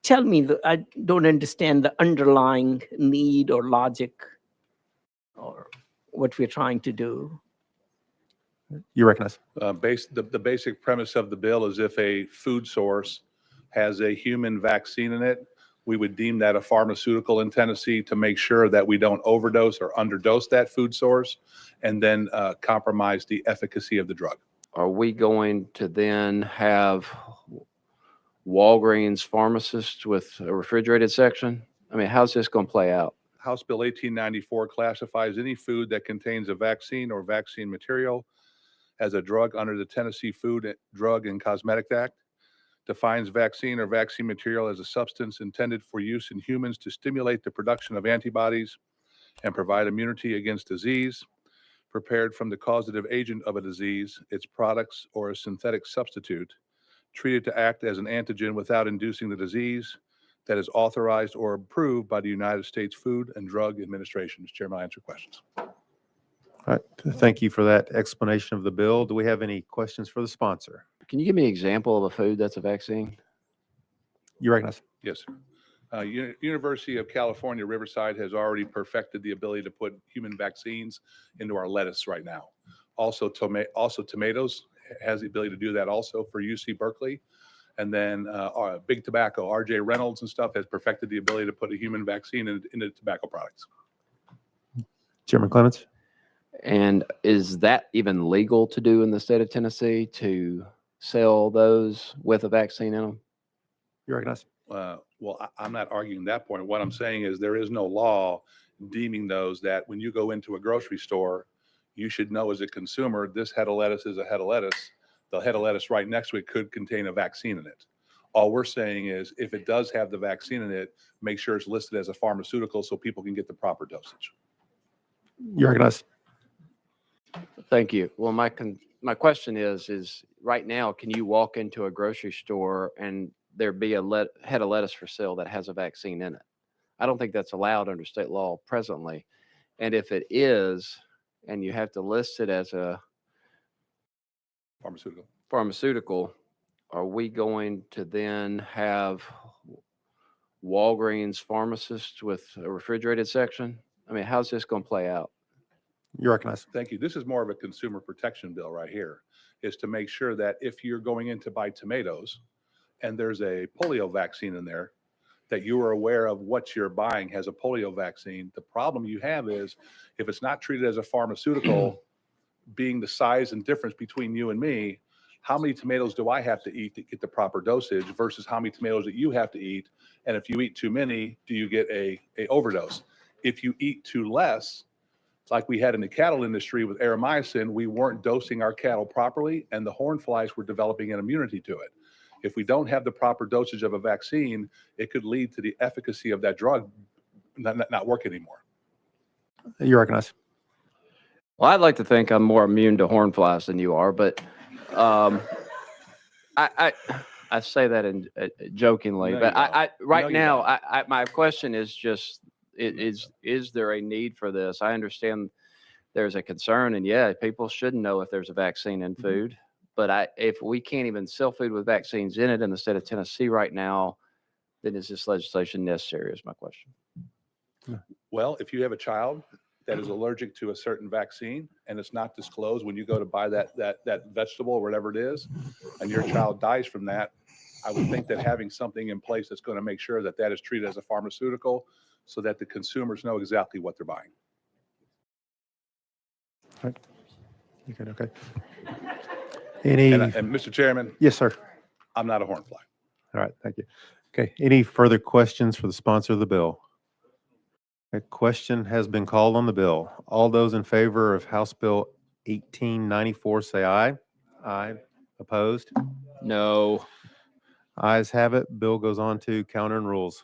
tell me, I don't understand the underlying need or logic or what we're trying to do. You recognize. The basic premise of the bill is if a food source has a human vaccine in it, we would deem that a pharmaceutical in Tennessee to make sure that we don't overdose or underdose that food source and then compromise the efficacy of the drug. Are we going to then have Walgreens pharmacists with a refrigerated section? I mean, how's this going to play out? House Bill 1894 classifies any food that contains a vaccine or vaccine material as a drug under the Tennessee Food, Drug, and Cosmetic Act. Defines vaccine or vaccine material as a substance intended for use in humans to stimulate the production of antibodies and provide immunity against disease, prepared from the causative agent of a disease, its products, or a synthetic substitute, treated to act as an antigen without inducing the disease, that is authorized or approved by the United States Food and Drug Administration. Mr. Chairman, I'll answer questions. All right. Thank you for that explanation of the bill. Do we have any questions for the sponsor? Can you give me an example of a food that's a vaccine? You recognize. Yes, sir. University of California, Riverside has already perfected the ability to put human vaccines into our lettuce right now. Also, tomatoes has the ability to do that also for UC Berkeley. And then Big Tobacco, RJ Reynolds and stuff has perfected the ability to put a human vaccine into tobacco products. Chairman Clemmons. And is that even legal to do in the state of Tennessee, to sell those with a vaccine in them? You recognize. Well, I'm not arguing that point. What I'm saying is there is no law deeming those that when you go into a grocery store, you should know as a consumer, this head of lettuce is a head of lettuce. The head of lettuce right next to it could contain a vaccine in it. All we're saying is if it does have the vaccine in it, make sure it's listed as a pharmaceutical so people can get the proper dosage. You recognize. Thank you. Well, my question is right now, can you walk into a grocery store and there be a head of lettuce for sale that has a vaccine in it? I don't think that's allowed under state law presently. And if it is, and you have to list it as a pharmaceutical, are we going to then have Walgreens pharmacists with a refrigerated section? I mean, how's this going to play out? You recognize. Thank you. This is more of a consumer protection bill right here, is to make sure that if you're going in to buy tomatoes and there's a polio vaccine in there, that you are aware of what you're buying has a polio vaccine. The problem you have is if it's not treated as a pharmaceutical, being the size and difference between you and me, how many tomatoes do I have to eat to get the proper dosage versus how many tomatoes that you have to eat? And if you eat too many, do you get a overdose? If you eat too less, like we had in the cattle industry with aeromycin, we weren't dosing our cattle properly and the horn flies were developing an immunity to it. If we don't have the proper dosage of a vaccine, it could lead to the efficacy of that drug not work anymore. You recognize. Well, I'd like to think I'm more immune to horn flies than you are, but I say that in jokingly. No, but right you now, my question is just, is there a need for this? I understand there's a concern, and yeah, people should know if there's a vaccine in food. But if we can't even sell food with vaccines in it in the state of Tennessee right now, then is this legislation necessary? Is my question. Well, if you have a child that is allergic to a certain vaccine and it's not disclosed when you go to buy that vegetable or whatever it is, and your child dies from that, I would think that having something in place that's going to make sure that that is treated as a pharmaceutical so that the consumers know exactly what they're buying. All right. You good? Okay. Any? And Mr. Chairman, Yes, sir. I'm not a horn fly. All right. Thank you. Okay. Any further questions for the sponsor of the bill? A question has been called on the bill. All those in favor of House Bill 1894 say aye. Aye. Opposed? No. Ayes have it. Bill goes on to counter and rules.